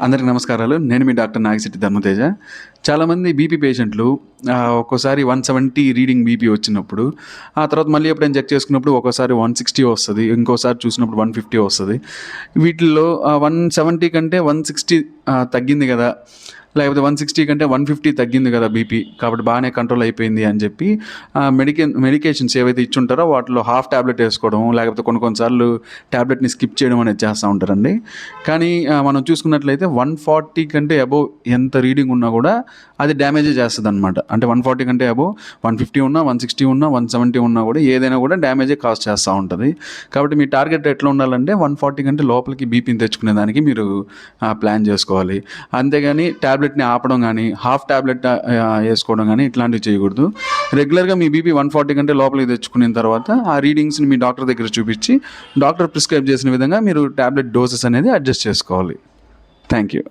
అందరికి నమస్కారాలు. నేను మీ డాక్టర్ నాగిశెట్టి ధర్మతేజ. చాలామంది బీపీ పేషెంట్లు ఒక్కోసారి 170 రీడింగ్ బీపీ వచ్చినప్పుడు, ఆ తర్వాత మళ్ళీ ఎప్పుడైనా చెక్ చేసుకున్నప్పుడు ఒక్కోసారి 160 వస్తది. ఇంకోసారి చూసినప్పుడు 150 వస్తది. వీటిల్లో 170 కంటే 160 తగ్గింది గదా! లేకపోతే 160 కంటే 150 తగ్గింది గదా బీపీ. కాబట్టి బానే కంట్రోల్ అయిపోయింది అని చెప్పి మెడికేషన్స్ ఏవైతే ఇచ్చుంటారో వాటిలో హాఫ్ టాబ్లెట్ ఏసుకోవడం, లేకపోతే కొన్ని సార్లు టాబ్లెట్‌ని స్కిప్ చేయడం అనేది చేస్తా ఉంటారండి. కానీ మనం చూసుకున్నట్లయితే 140 కంటే అబోవ్ ఎంత రీడింగ్ ఉన్నా గూడా అది డ్యామేజే చేస్తదనమాట. అంటే 140 కంటే అబోవ్ 150 ఉన్నా, 160 ఉన్నా, 170 ఉన్నా గూడా ఏదైనా గూడా డ్యామేజే కాజ్ చేస్తా ఉంటది. కాబట్టి మీ టార్గెట్ ఎట్లా ఉండాలంటే 140 కంటే లోపలికి బీపీని తెచ్చుకునే దానికి మీరు ప్లాన్ జేసుకోవాలి. అంతేగాని టాబ్లెట్‌ని ఆపడం గానీ, హాఫ్ టాబ్లెట్ ఏసుకోవడం గానీ ఇట్లాంటివి చేయకూడదు. రెగ్యులర్‌గా మీ బీపీ 140 కంటే లోపలికి తెచ్చుకున్న తర్వాత ఆ రీడింగ్స్‌ని మీ డాక్టర్ దగ్గర చూపిచ్చి, డాక్టర్ ప్రిస్క్రైబ్ చేసిన విధంగా మీరు టాబ్లెట్ డోసెస్ అనేది అడ్జస్ట్ చేసుకోవాలి. Thank you.